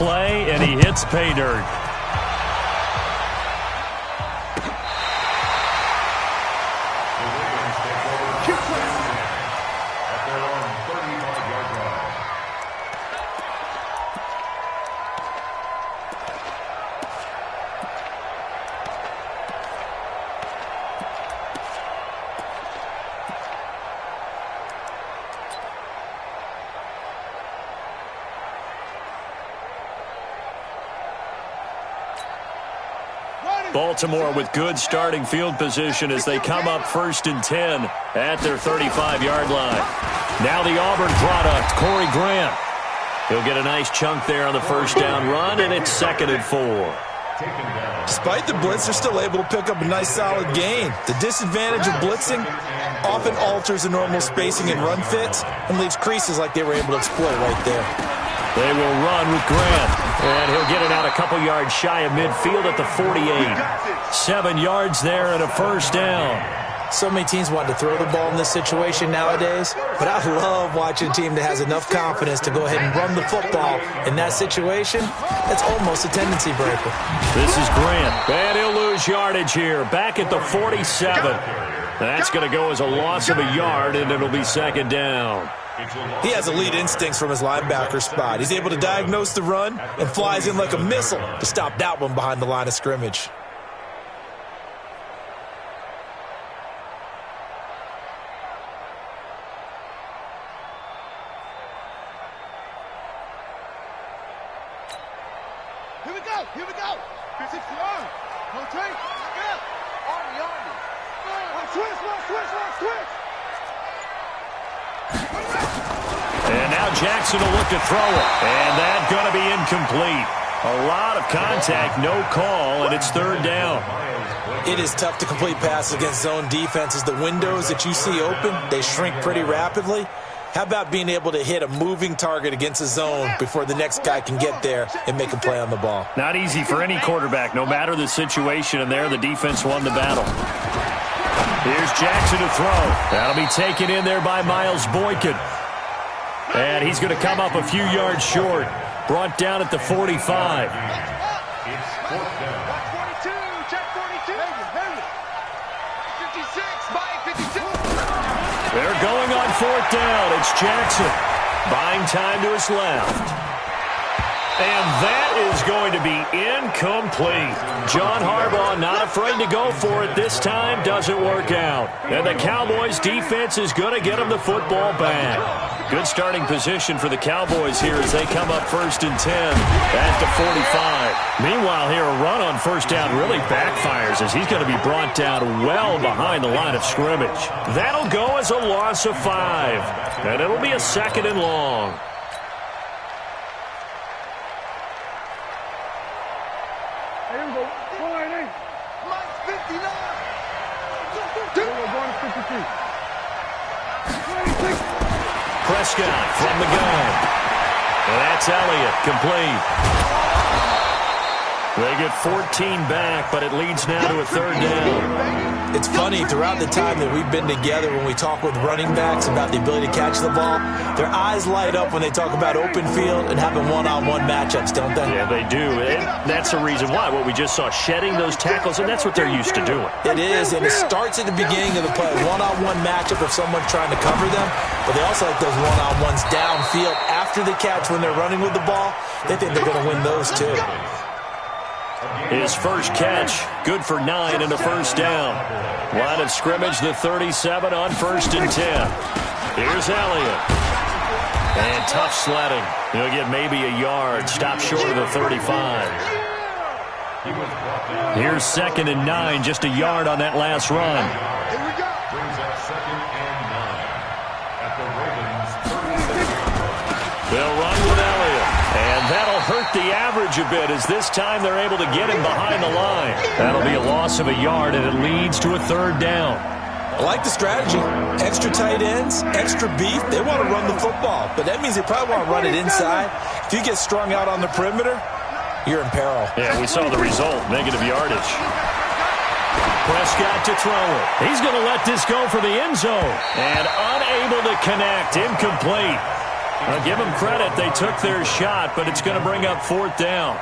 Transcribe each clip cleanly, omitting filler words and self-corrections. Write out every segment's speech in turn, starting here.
play, and he hits pay dirt. Baltimore with good starting field position as they come up 1st and 10 at their 35-yard line. Now the Auburn product, Corey Grant. He'll get a nice chunk there on the first down run, and it's 2nd and 4. Despite the blitz, they're still able to pick up a nice solid gain. The disadvantage of blitzing often alters the normal spacing and run fits and leaves creases like they were able to exploit right there. They will run with Grant, and he'll get it out a couple yards shy of midfield at the 48. 7 yards there and a first down. So many teams want to throw the ball in this situation nowadays, but I love watching a team that has enough confidence to go ahead and run the football in that situation. That's almost a tendency breaker. This is Grant, and he'll lose yardage here, back at the 47. That's going to go as a loss of a yard, and it'll be 2nd down. He has elite instincts from his linebacker spot. He's able to diagnose the run and flies in like a missile to stop that one behind the line of scrimmage. Here we go, here we go. 360 on. Rotate. On. Switch. And now Jackson will look to throw it. And that's going to be incomplete. A lot of contact, no call, and it's 3rd down. It is tough to complete passes against zone defenses. The windows that you see open, they shrink pretty rapidly. How about being able to hit a moving target against a zone before the next guy can get there and make a play on the ball? Not easy for any quarterback, no matter the situation, and there the defense won the battle. Here's Jackson to throw. That'll be taken in there by Miles Boykin. And he's going to come up a few yards short. Brought down at the 45. It's 4th down. 42, check 42. 56, 56. They're going on 4th down. It's Jackson. Buying time to his left. And that is going to be incomplete. John Harbaugh not afraid to go for it this time. Doesn't work out. And the Cowboys defense is going to get him the football back. Good starting position for the Cowboys here as they come up 1st and 10 at the 45. Meanwhile here, a run on 1st down really backfires as he's going to be brought down well behind the line of scrimmage. That'll go as a loss of 5. And it'll be a 2nd and long. Here we go. 498. Mike's 59. We're going to 53. 26. Prescott from the gun. And that's Elliott, complete. They get 14 back, but it leads now to a 3rd down. It's funny, throughout the time that we've been together, when we talk with running backs about the ability to catch the ball, their eyes light up when they talk about open field and having one-on-one matchups, don't they? Yeah, they do. And that's the reason why. What we just saw, shedding those tackles, and that's what they're used to doing. It is, and it starts at the beginning of the play. One-on-one matchup if someone's trying to cover them, but they also like those one-on-ones downfield after the catch when they're running with the ball. They think they're going to win those too. His first catch, good for 9 and a first down. Line of scrimmage, the 37 on 1st and 10. Here's Elliott. And tough sledding. He'll get maybe a yard, stop short of the 35. Here's 2nd and 9, just a yard on that last run. Here we go. Brings up 2nd and 9 at the Ravens' 36. They'll run with Elliott. And that'll hurt the average a bit as this time they're able to get him behind the line. That'll be a loss of a yard, and it leads to a 3rd down. I like the strategy. Extra tight ends, extra beef. They want to run the football, but that means they probably want to run it inside. If you get strung out on the perimeter, you're in peril. Yeah, we saw the result, negative yardage. Prescott to throw it. He's going to let this go for the end zone. And unable to connect, incomplete. I'll give them credit. They took their shot, but it's going to bring up 4th down.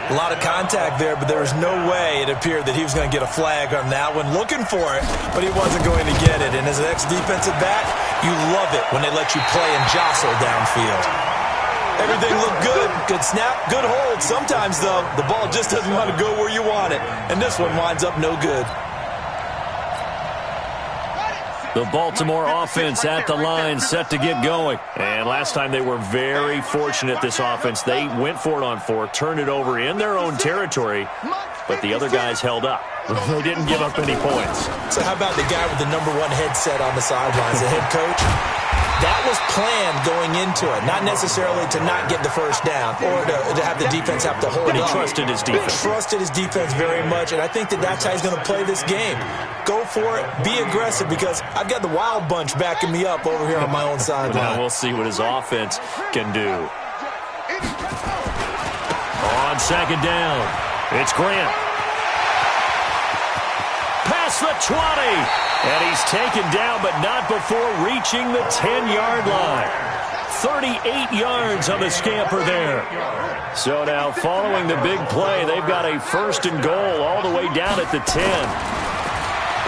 A lot of contact there, but there was no way it appeared that he was going to get a flag on that one. Looking for it, but he wasn't going to get it. And as an ex-defensive back, you love it when they let you play and jostle downfield. Everything looked good. Good snap, good hold. Sometimes, though, the ball just doesn't want to go where you want it. And this one winds up no good. The Baltimore offense at the line, set to get going. And last time they were very fortunate, this offense. They went for it on 4, turned it over in their own territory, but the other guys held up. They didn't give up any points. So how about the guy with the #1 headset on the sidelines, the head coach? That was planned going into it, not necessarily to not get the first down or to have the defense have to hold up. He trusted his defense. He trusted his defense very much, and I think that's how he's going to play this game. Go for it, be aggressive, because I've got the wild bunch backing me up over here on my own sideline. Now we'll see what his offense can do. On 2nd down, it's Grant. Past the 20. And he's taken down, but not before reaching the 10-yard line. 38 yards on the scamper there. So now, following the big play, they've got a 1st and goal all the way down at the 10.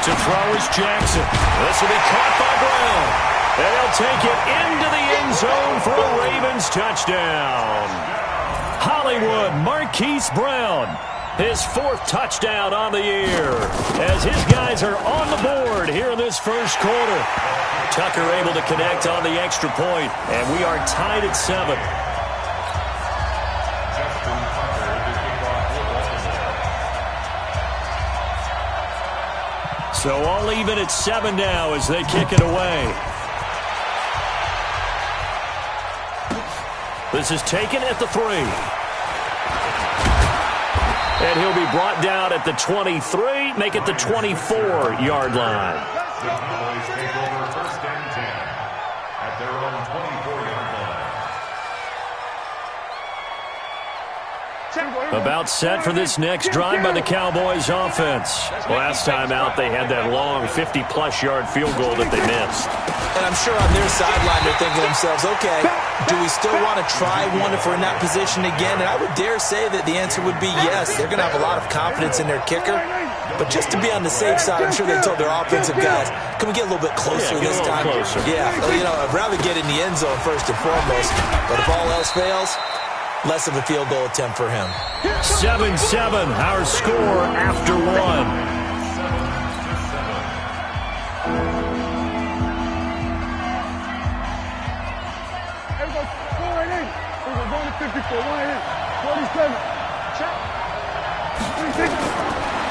To throw is Jackson. This will be caught by Brown. And he'll take it into the end zone for a Ravens touchdown. Hollywood Marquise Brown. His 4th touchdown on the year as his guys are on the board here in this first quarter. Tucker able to connect on the extra point, and we are tied at 7. So all even at 7 now as they kick it away. This is taken at the 3. And he'll be brought down at the 23, make it the 24-yard line. The Cowboys take over 1st and 10 at their own 24-yard line. About set for this next drive by the Cowboys offense. Last time out, they had that long 50-plus yard field goal that they missed. And I'm sure on their sideline they're thinking to themselves, okay, do we still want to try one if we're in that position again? And I would dare say that the answer would be yes. They're going to have a lot of confidence in their kicker. But just to be on the safe side, I'm sure they told their offensive guys, can we get a little bit closer this time? Closer. Yeah, I'd rather get in the end zone first and foremost. But if all else fails, less of a field goal attempt for him. 7-7, our score after 1.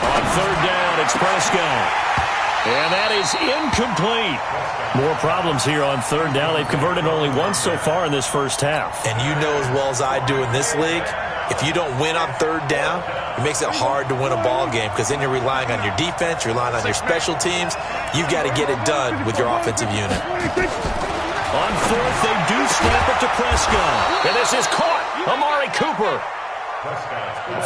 On 3rd down, it's Prescott. And that is incomplete. More problems here on 3rd down. They've converted only once so far in this first half. And you know as well as I do in this league, if you don't win on 3rd down, it makes it hard to win a ball game because then you're relying on your defense, you're relying on your special teams. You've got to get it done with your offensive unit. On 4th, they do snap it to Prescott. And this is caught. Amari Cooper.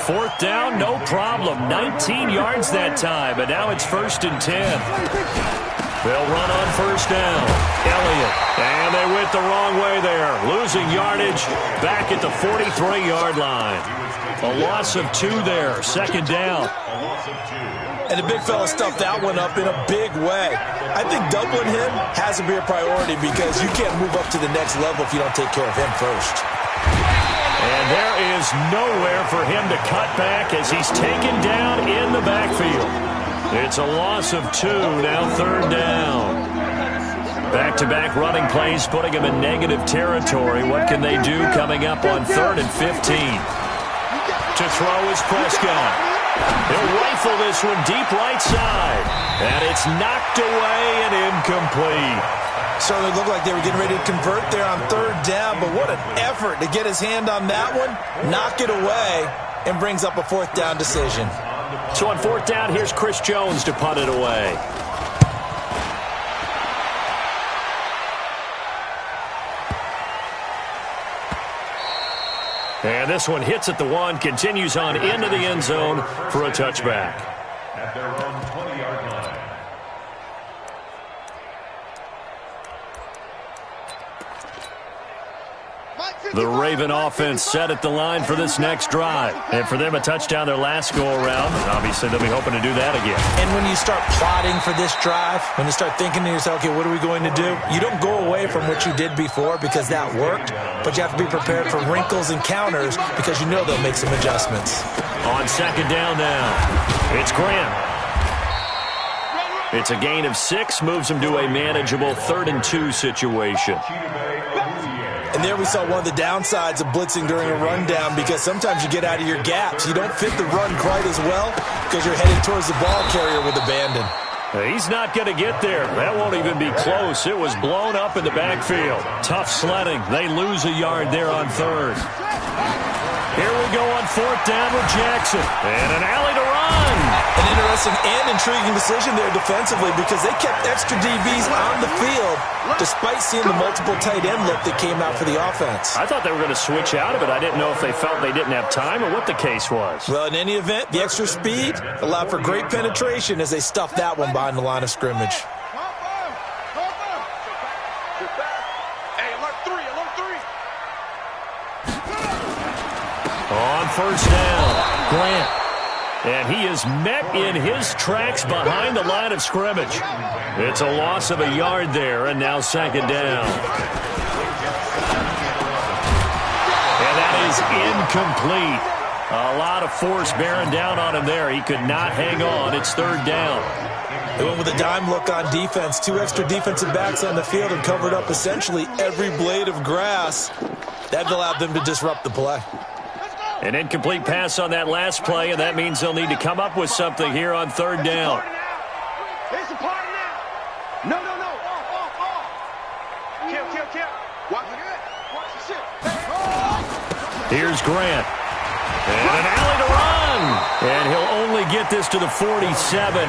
4th down, no problem. 19 yards that time, and now it's 1st and 10. They'll run on 1st down. Elliott, and they went the wrong way there. Losing yardage back at the 43-yard line. A loss of 2 there, 2nd down. And the big fella stuffed that one up in a big way. I think doubling him has to be a priority because you can't move up to the next level if you don't take care of him first. And there is nowhere for him to cut back as he's taken down in the backfield. It's a loss of 2, now 3rd down. Back-to-back running plays putting him in negative territory. What can they do coming up on 3rd and 15? To throw is Prescott. He'll rifle this one deep right side. And it's knocked away and incomplete. Certainly looked like they were getting ready to convert there on 3rd down, but what an effort to get his hand on that one, knock it away, and brings up a 4th down decision. So on 4th down, here's Chris Jones to punt it away. And this one hits at the 1, continues on into the end zone for a touchback. At their own 20-yard line. The Raven offense set at the line for this next drive. And for them, a touchdown their last go-around. Obviously, they'll be hoping to do that again. And when you start plotting for this drive, when you start thinking to yourself, okay, what are we going to do? You don't go away from what you did before because that worked, but you have to be prepared for wrinkles and counters because you know they'll make some adjustments. On second down now, it's Grant. It's a gain of 6, moves him to a manageable 3rd-and-2 situation. And there we saw one of the downsides of blitzing during a rundown because sometimes you get out of your gaps. You don't fit the run quite as well because you're headed towards the ball carrier with abandon. He's not going to get there. That won't even be close. It was blown up in the backfield. Tough sledding. They lose a yard there on 3rd. Here we go on 4th down with Jackson. And an alley to run. An interesting and intriguing decision there defensively because they kept extra DBs on the field despite seeing the multiple tight end look that came out for the offense. I thought they were going to switch out of it. I didn't know if they felt they didn't have time or what the case was. Well, in any event, the extra speed allowed for great penetration as they stuffed that one behind the line of scrimmage. On 1st down, Grant. And he is met in his tracks behind the line of scrimmage. It's a loss of a yard there, and now 2nd down. And that is incomplete. A lot of force bearing down on him there. He could not hang on. It's 3rd down. They went with a dime look on defense. 2 extra defensive backs on the field and covered up essentially every blade of grass. That allowed them to disrupt the play. An incomplete pass on that last play, and that means they'll need to come up with something here on 3rd down. It's a party now. No. Off. Kill. Watch the shit. Here's Grant. And an alley to run. And he'll only get this to the 47.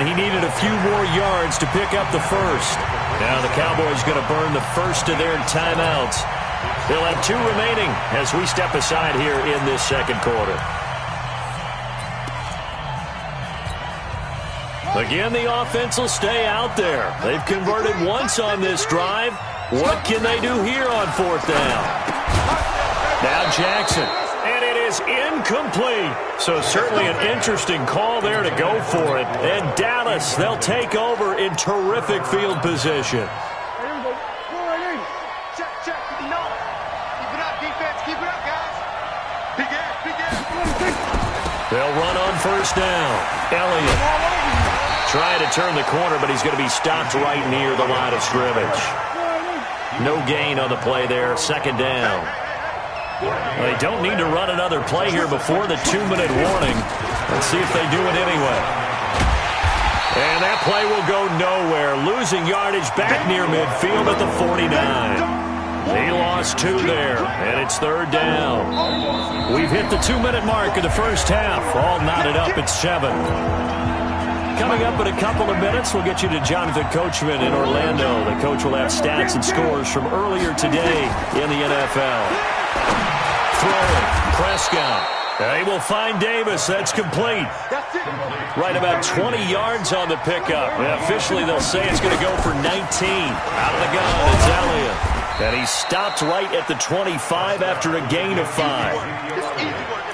He needed a few more yards to pick up the 1st. Now the Cowboys going to burn the 1st of their timeouts. They'll have 2 remaining as we step aside here in this 2nd quarter. Again, the offense will stay out there. They've converted once on this drive. What can they do here on 4th down? Now Jackson. And it is incomplete. So certainly an interesting call there to go for it. And Dallas, they'll take over in terrific field position. They'll run on 1st down. Elliott trying to turn the corner, but he's going to be stopped right near the line of scrimmage. No gain on the play there. 2nd down. They don't need to run another play here before the 2-minute warning. Let's see if they do it anyway. And that play will go nowhere. Losing yardage back near midfield at the 49. He lost 2 there, and it's 3rd down. We've hit the 2-minute mark of the 1st half. All knotted up at 7. Coming up in a couple of minutes, we'll get you to Jonathan Coachman in Orlando. The coach will have stats and scores from earlier today in the NFL. Throwing, Prescott. They will find Davis. That's complete. Right about 20 yards on the pickup. And officially, they'll say it's going to go for 19. Out of the gun, it's Elliott. And he stopped right at the 25 after a gain of 5.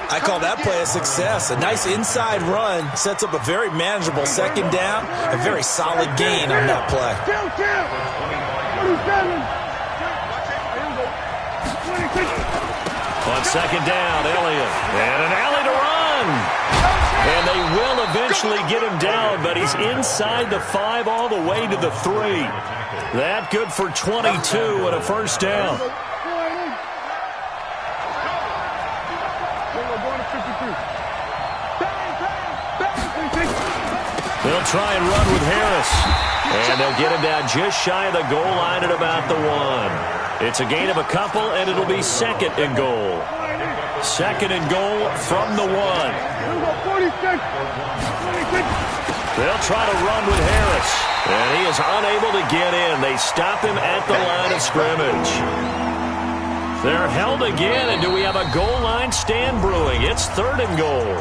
I call that play a success. A nice inside run sets up a very manageable 2nd down. A very solid gain on that play. On 2nd down, Elliott. And an alley to run. And they will eventually get him down, but he's inside the 5 all the way to the 3. That good for 22 and a 1st down. They'll try and run with Harris. And they'll get him down just shy of the goal line at about the 1. It's a gain of a couple, and it'll be 2nd and goal. 2nd and goal from the 1. They'll try to run with Harris. And he is unable to get in. They stop him at the line of scrimmage. They're held again, and do we have a goal line stand brewing? It's 3rd and goal.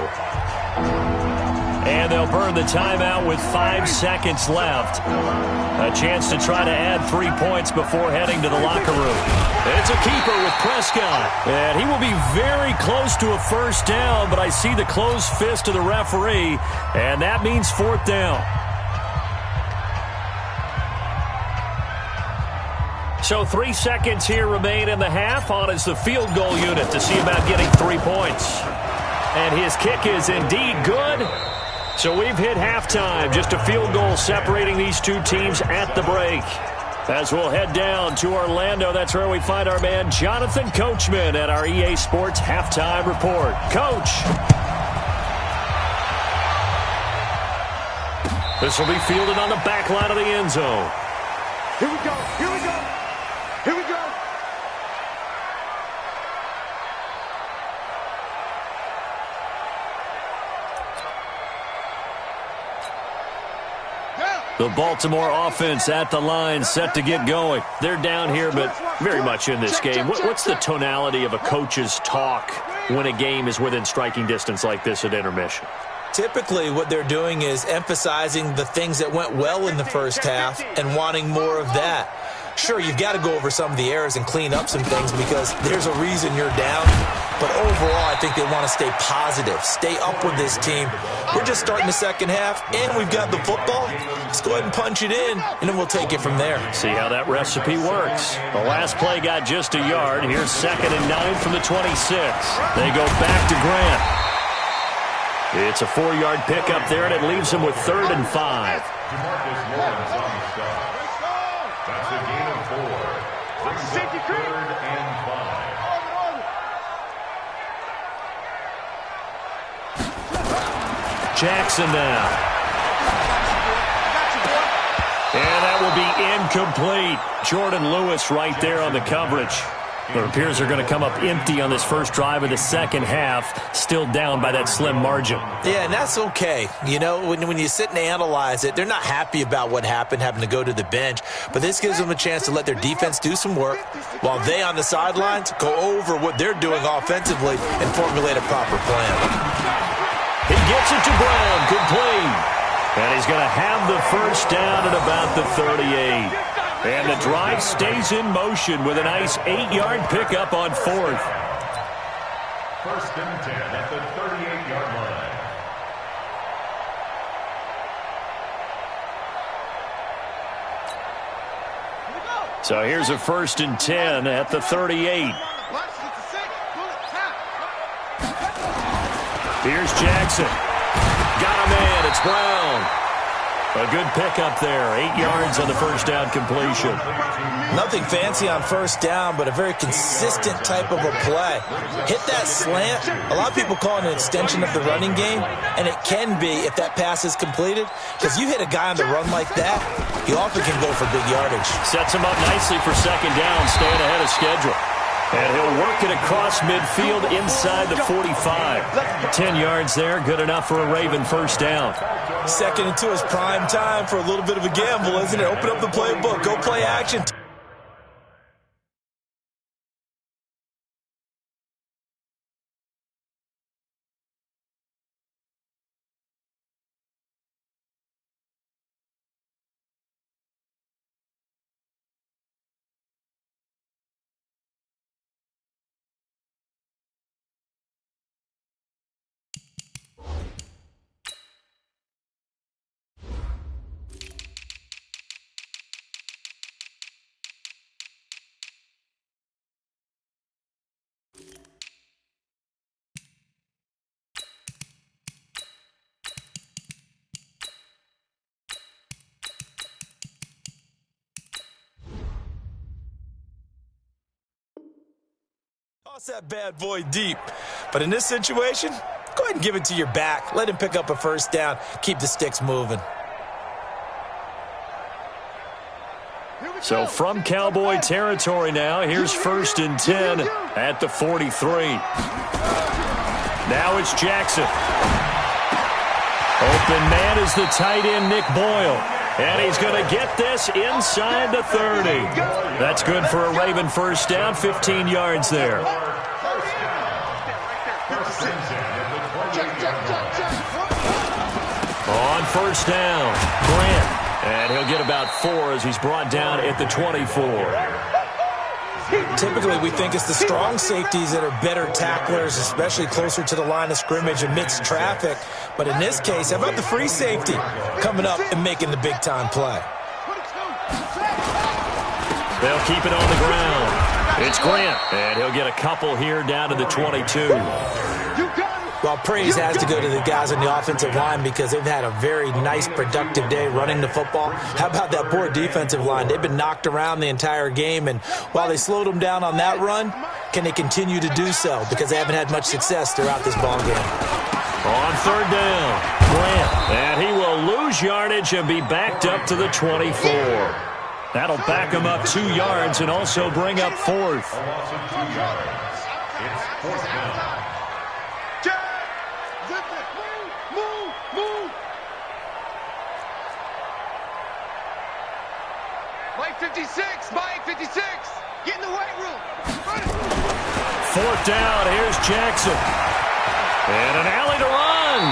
And they'll burn the timeout with 5 seconds left. A chance to try to add 3 points before heading to the locker room. It's a keeper with Prescott. And he will be very close to a first down, but I see the closed fist of the referee, and that means 4th down. So 3 seconds here remain in the half. On is the field goal unit to see about getting 3 points. And his kick is indeed good. So we've hit halftime. Just a field goal separating these two teams at the break. As we'll head down to Orlando, that's where we find our man Jonathan Coachman at our EA Sports Halftime Report. Coach. This will be fielded on the back line of the end zone. Here we go. Here we go. Here we go. The Baltimore offense at the line, set to get going. They're down here, but very much in this game. What's the tonality of a coach's talk when a game is within striking distance like this at intermission? Typically, what they're doing is emphasizing the things that went well in the first half and wanting more of that. Sure, you've got to go over some of the errors and clean up some things because there's a reason you're down. But overall, I think they want to stay positive, stay up with this team. We're just starting the second half, and we've got the football. Let's go ahead and punch it in, and then we'll take it from there. See how that recipe works. The last play got just a yard. Here's 2nd and 9 from the 26. They go back to Grant. It's a 4-yard pickup there, and it leaves him with 3rd and 5. Demarcus Lawrence on the stop. That's a gain of 4. Brings up 3rd and 5. Jackson now. And that will be incomplete. Jordan Lewis right there on the coverage. It appears they're going to come up empty on this first drive of the second half, still down by that slim margin. Yeah, and that's okay. You know, when you sit and analyze it, they're not happy about what happened, having to go to the bench. But this gives them a chance to let their defense do some work while they on the sidelines go over what they're doing offensively and formulate a proper plan. He gets it to Brown, complete. And he's going to have the first down at about the 38. And the drive stays in motion with a nice 8-yard pickup on 4th. 1st and 10 at the 38-yard line. So here's a 1st and 10 at the 38. Here's Jackson. Got a man. It's Brown. A good pickup there. 8 yards on the first down completion. Nothing fancy on first down, but a very consistent type of a play. Hit that slant. A lot of people call it an extension of the running game, and it can be if that pass is completed, because you hit a guy on the run like that, he often can go for big yardage. Sets him up nicely for 2nd down, staying ahead of schedule. And he'll work it across midfield inside the 45. 10 yards there, good enough for a Raven first down. 2nd and 2 is prime time for a little bit of a gamble, isn't it? Open up the playbook, go play action. Toss that bad boy deep. But in this situation, go ahead and give it to your back. Let him pick up a first down. Keep the sticks moving. So from Cowboy territory now, here's 1st and 10 at the 43. Now it's Jackson. Open man is the tight end, Nick Boyle. And he's going to get this inside the 30. That's good for a Raven first down, 15 yards there. On first down, Grant. And he'll get about 4 as he's brought down at the 24. Typically, we think it's the strong safeties that are better tacklers, especially closer to the line of scrimmage amidst traffic. But in this case, how about the free safety coming up and making the big-time play? They'll keep it on the ground. It's Grant, and he'll get a couple here down to the 22. Well, praise has to go to the guys on the offensive line because they've had a very nice, productive day running the football. How about that poor defensive line? They've been knocked around the entire game, and while they slowed them down on that run, can they continue to do so? Because they haven't had much success throughout this ballgame. On third down, Grant, and he will lose yardage and be backed up to the 24. That'll back him up 2 yards and also bring up 4th. A loss of 2 yards. It's 4th down. Mike 56, Mike 56, get in the weight room. 4th down, here's Jackson. And an alley to run.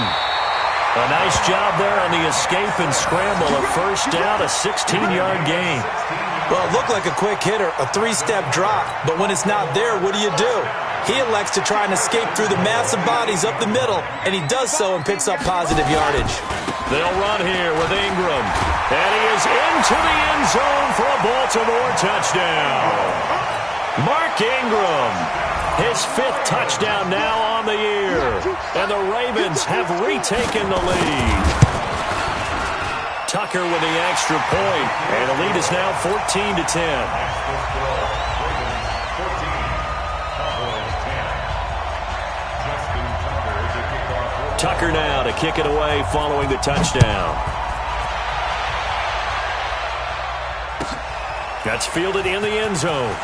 A nice job there on the escape and scramble. A first down, a 16-yard gain. Well, it looked like a quick hitter, a 3-step drop. But when it's not there, what do? He elects to try and escape through the massive bodies up the middle, and he does so and picks up positive yardage. They'll run here with Ingram. And he is into the end zone for a Baltimore touchdown. Mark Ingram, his 5th touchdown now on the year. And the Ravens have retaken the lead. Tucker with the extra point, and the lead is now 14-10. Tucker now to kick it away following the touchdown. That's fielded in the end zone.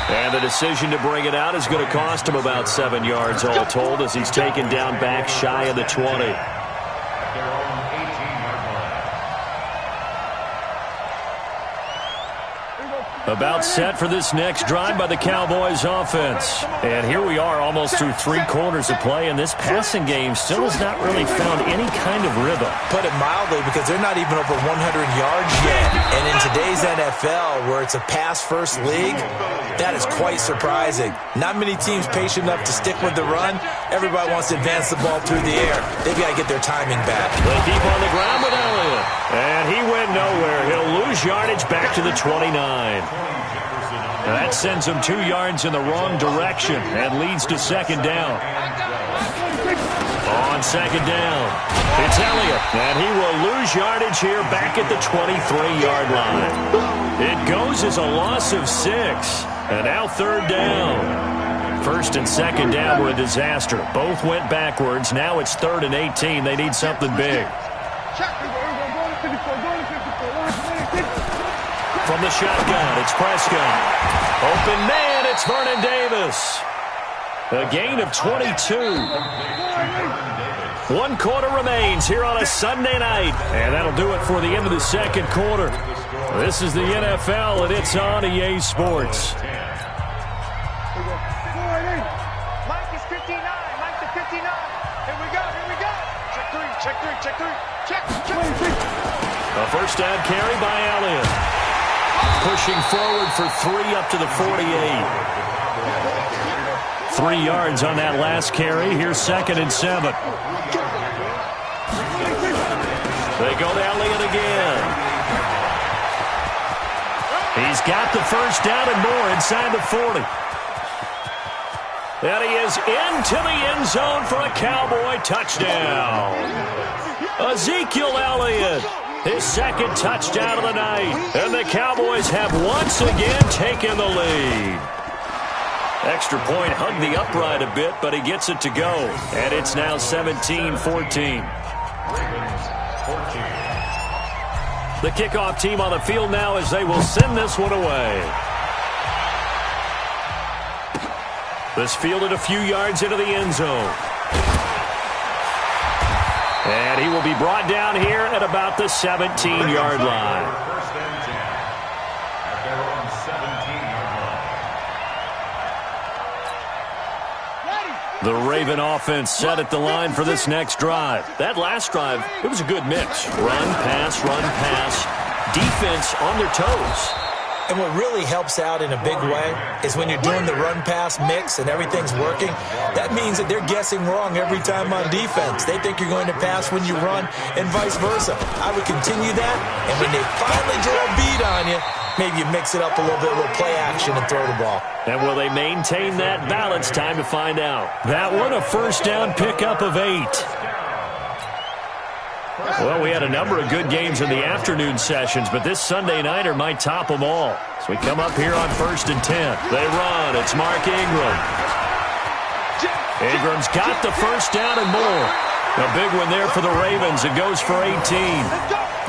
And the decision to bring it out is going to cost him about 7 yards all told as he's taken down back shy of the 20. About set for this next drive by the Cowboys offense. And here we are almost through 3 quarters of play, and this passing game still has not really found any kind of rhythm. Put it mildly, because they're not even over 100 yards yet. And in today's NFL, where it's a pass-first league, that is quite surprising. Not many teams patient enough to stick with the run. Everybody wants to advance the ball through the air. They've got to get their timing back. They keep on the ground with Elliott. And he went nowhere. He'll lose yardage back to the 29. That sends him 2 yards in the wrong direction and leads to second down. On second down, it's Elliott, and he will lose yardage here back at the 23-yard line. It goes as a loss of 6, and now third down. First and second down were a disaster. Both went backwards. Now it's 3rd and 18. They need something big. From the shotgun, it's Prescott. Open man, it's Vernon Davis. A gain of 22. 1 quarter remains here on a Sunday night. And that'll do it for the end of the second quarter. This is the NFL, and it's on EA Sports. Mike is 59, Mike to 59. Here we go. Check 3. A first down carry by Elliott. Pushing forward for 3 up to the 48. 3 yards on that last carry. Here's 2nd and 7. They go to Elliott again. He's got the first down and more inside the 40. And he is into the end zone for a Cowboy touchdown. Ezekiel Elliott, his 2nd touchdown of the night. And the Cowboys have once again taken the lead. Extra point hugged the upright a bit, but he gets it to go. And it's now 17-14. The kickoff team on the field now as they will send this one away. This fielded a few yards into the end zone. And he will be brought down here at about the 17-yard line. First and 10 at their own 17-yard line. The Raven offense set at the line for this next drive. That last drive, it was a good mix. Run, pass, defense on their toes. And what really helps out in a big way is when you're doing the run-pass mix and everything's working, that means that they're guessing wrong every time on defense. They think you're going to pass when you run and vice versa. I would continue that, and when they finally draw a beat on you, maybe you mix it up a little bit, a little play action and throw the ball. And will they maintain that balance? Time to find out. That one, a first down pickup of 8. Well, we had a number of good games in the afternoon sessions, but this Sunday nighter might top them all. So we come up here on 1st and 10. They run. It's Mark Ingram. Ingram's got the first down and more. A big one there for the Ravens. It goes for 18.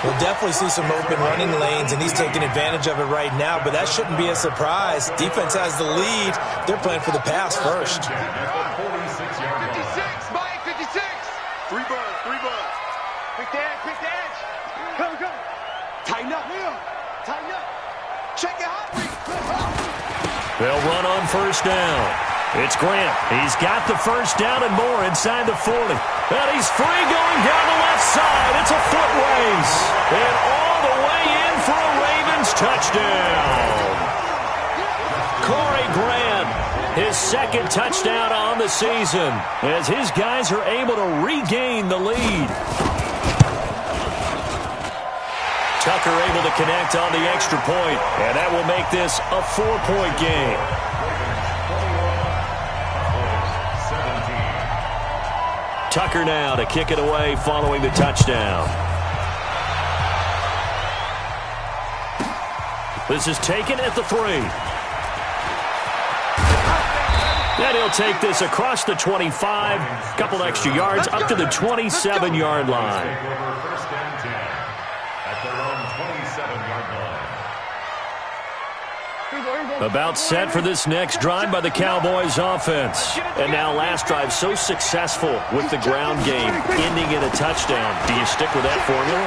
We'll definitely see some open running lanes, and he's taking advantage of it right now, but that shouldn't be a surprise. Defense has the lead. They're playing for the pass first. 56, Mike, 56. 3 birds. Quick the edge. Come. Tighten up. Check it out. They'll run on first down. It's Grant. He's got the first down and more inside the 40. And he's free going down the left side. It's a foot race. And all the way in for a Ravens touchdown. Corey Grant, his second touchdown on the season, as his guys are able to regain the lead. Tucker able to connect on the extra point, and that will make this a 4-point game. Tucker now to kick it away following the touchdown. This is taken at the 3. And he'll take this across the 25, couple extra yards up to the 27-yard line. About set for this next drive by the Cowboys offense. And now last drive so successful with the ground game, ending in a touchdown. Do you stick with that formula?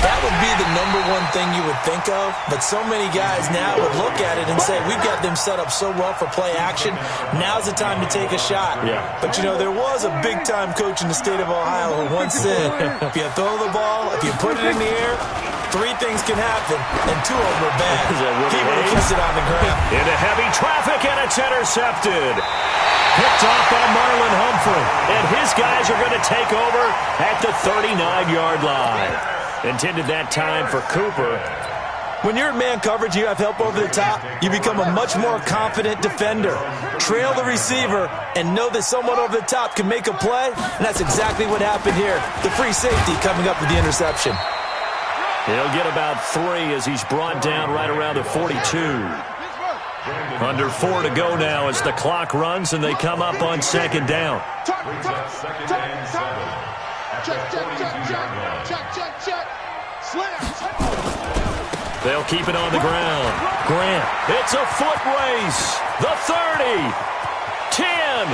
That would be the number one thing you would think of, but so many guys now would look at it and say, we've got them set up so well for play action, now's the time to take a shot. Yeah. But, you know, there was a big-time coach in the state of Ohio who once said, if you throw the ball, if you put it in the air, 3 things can happen, and 2 of them are bad. He would have kissed it on the ground. Into heavy traffic, and it's intercepted. Picked off by Marlon Humphrey, and his guys are going to take over at the 39-yard line. Intended that time for Cooper. When you're in man coverage, you have help over the top, you become a much more confident defender. Trail the receiver and know that someone over the top can make a play, and that's exactly what happened here. The free safety coming up with the interception. He'll get about 3 as he's brought down right around the 42. Under 4 to go now as the clock runs and they come up on 2nd down. They'll keep it on the ground. Grant, it's a foot race. The 30, 10, and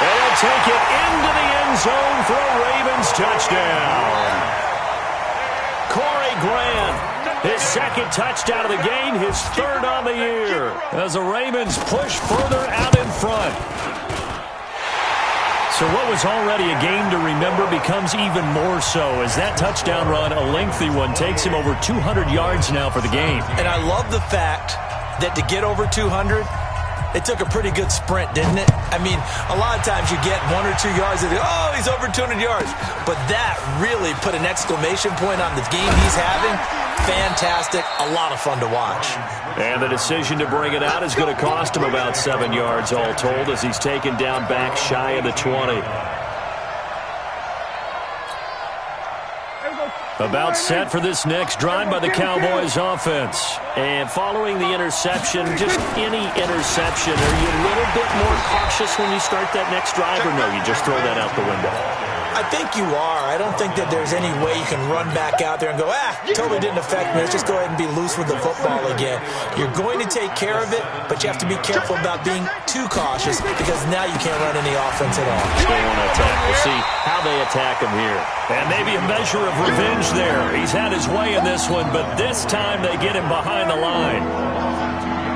they'll take it into the end zone for a Ravens touchdown. Corey Grant, his second touchdown of the game, his 3rd on the year, as the Ravens push further out in front. So what was already a game to remember becomes even more so as that touchdown run, a lengthy one, takes him over 200 yards now for the game. And I love the fact that to get over 200, it took a pretty good sprint, didn't it? I mean, a lot of times you get 1 or 2 yards and you go, oh, he's over 200 yards. But that really put an exclamation point on the game he's having. Fantastic. A lot of fun to watch. And the decision to bring it out is going to cost him about 7 yards all told as he's taken down back shy of the 20. About set for this next drive by the Cowboys offense. And following the interception, just any interception, are you a little bit more cautious when you start that next drive, or no, you just throw that out the window? I think you are. I don't think that there's any way you can run back out there and go, totally didn't affect me. Let's just go ahead and be loose with the football again. You're going to take care of it, but you have to be careful about being too cautious because now you can't run any offense at all. They want to attack. We'll see how they attack him here. And maybe a measure of revenge there. He's had his way in this one, but this time they get him behind the line.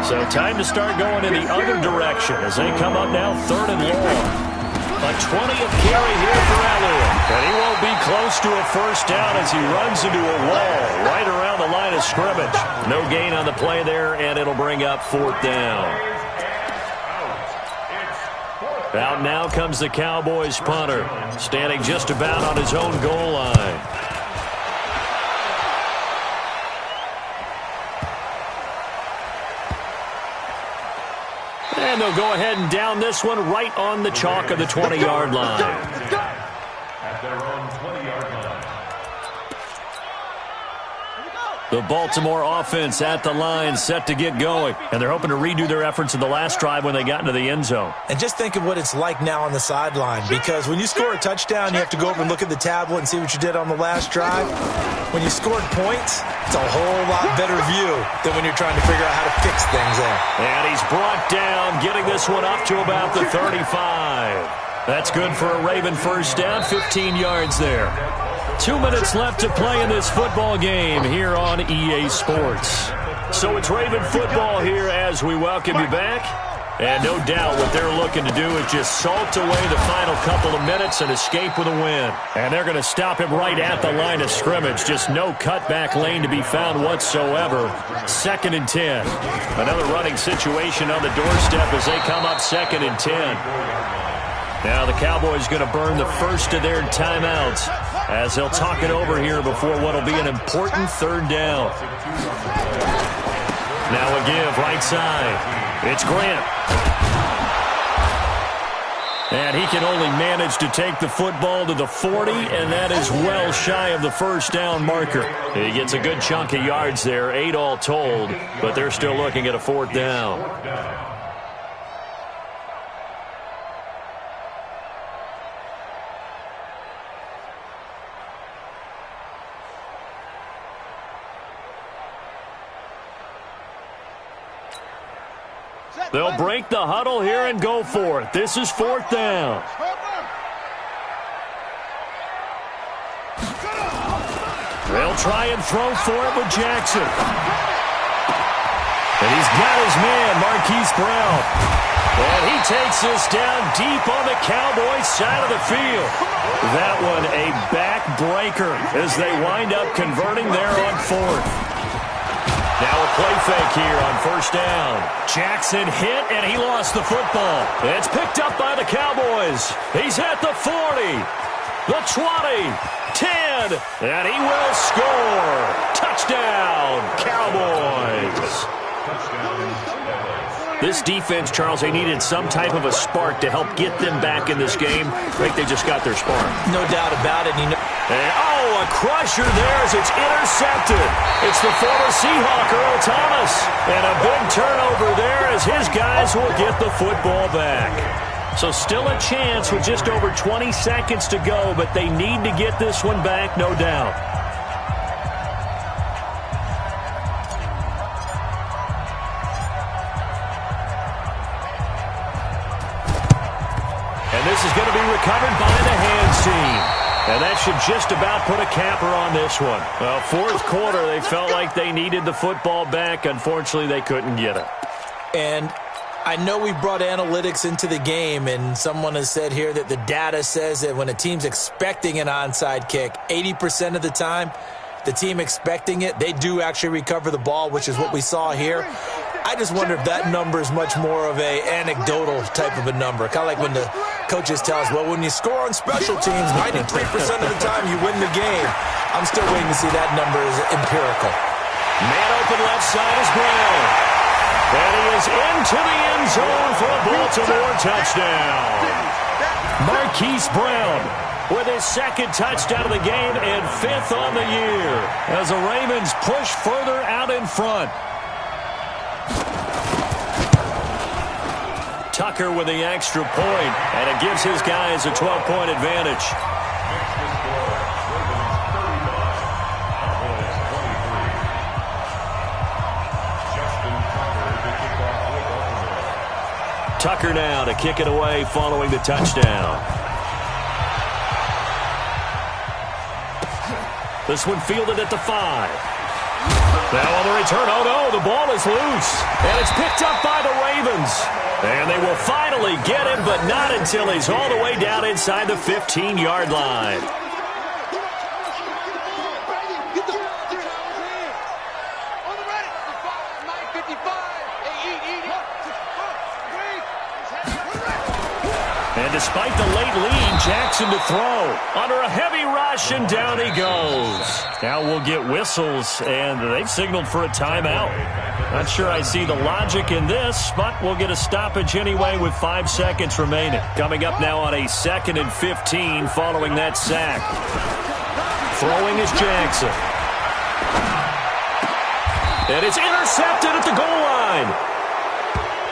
So time to start going in the other direction as they come up now 3rd and long. A 20th carry here for Elliott. And he won't be close to a first down as he runs into a wall right around the line of scrimmage. No gain on the play there, and it'll bring up 4th down. Out now comes the Cowboys punter, standing just about on his own goal line. And they'll go ahead and down this one right on the chalk of the 20-yard line. At their own 20-yard line. The Baltimore offense at the line, set to get going. And they're hoping to redo their efforts in the last drive when they got into the end zone. And just think of what it's like now on the sideline, because when you score a touchdown, you have to go over and look at the tablet and see what you did on the last drive. When you scored points, it's a whole lot better view than when you're trying to figure out how to fix things there. And he's brought down, getting this one up to about the 35. That's good for a Raven first down, 15 yards there. 2 minutes left to play in this football game here on EA Sports. So it's Raven football here as we welcome you back. And no doubt what they're looking to do is just salt away the final couple of minutes and escape with a win. And they're going to stop him right at the line of scrimmage. Just no cutback lane to be found whatsoever. 2nd and 10. Another running situation on the doorstep as they come up 2nd and 10. Now the Cowboys going to burn the first of their timeouts as they'll talk it over here before what will be an important 3rd down. Now a give right side. It's Grant. And he can only manage to take the football to the 40, and that is well shy of the first down marker. He gets a good chunk of yards there, 8 all told, but they're still looking at a 4th down. They'll break the huddle here and go for it. This is 4th down. They'll try and throw for it with Jackson. And he's got his man, Marquise Brown. And he takes this down deep on the Cowboys side of the field. That one a backbreaker as they wind up converting there on 4th. Now a play fake here on first down. Jackson hit, and he lost the football. It's picked up by the Cowboys. He's at the 40, the 20, 10, and he will score. Touchdown, Cowboys. This defense, Charles, they needed some type of a spark to help get them back in this game. I think they just got their spark. No doubt about it. And, a crusher there as it's intercepted. It's the former Seahawk, Earl Thomas. And a big turnover there as his guys will get the football back. So still a chance with just over 20 seconds to go, but they need to get this one back, no doubt. And this is going to be recovered by the hands team. And that should just about put a capper on this one. Well, 4th quarter, they felt like they needed the football back. Unfortunately, they couldn't get it. And I know we brought analytics into the game, and someone has said here that the data says that when a team's expecting an onside kick, 80% of the time, the team expecting it, they do actually recover the ball, which is what we saw here. I just wonder if that number is much more of a anecdotal type of a number. Kind of like when the coaches tell us, well, when you score on special teams, 93% of the time you win the game. I'm still waiting to see that number is empirical. Man open left side is Brown. And he is into the end zone for a Baltimore touchdown. Marquise Brown with his 2nd touchdown of the game and 5th on the year as the Ravens push further out in front. Tucker with the extra point, and it gives his guys a 12-point advantage. Tucker now to kick it away following the touchdown. This one fielded at the 5. Now on the return, oh no, the ball is loose. And it's picked up by the Ravens. And they will finally get him, but not until he's all the way down inside the 15-yard line. And despite the late lead, Jackson to throw. Under a heavy rush, and down he goes. Now we'll get whistles, and they've signaled for a timeout. Not sure I see the logic in this, but we'll get a stoppage anyway with 5 seconds remaining. Coming up now on a 2nd and 15 following that sack. Throwing is Jackson. And it's intercepted at the goal line.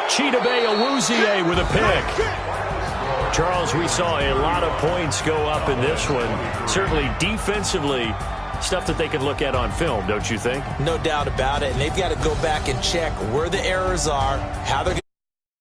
Chidobe Awuzie with a pick. Charles, we saw a lot of points go up in this one. Certainly defensively, stuff that they can look at on film, don't you think? No doubt about it. And they've got to go back and check where the errors are, how they're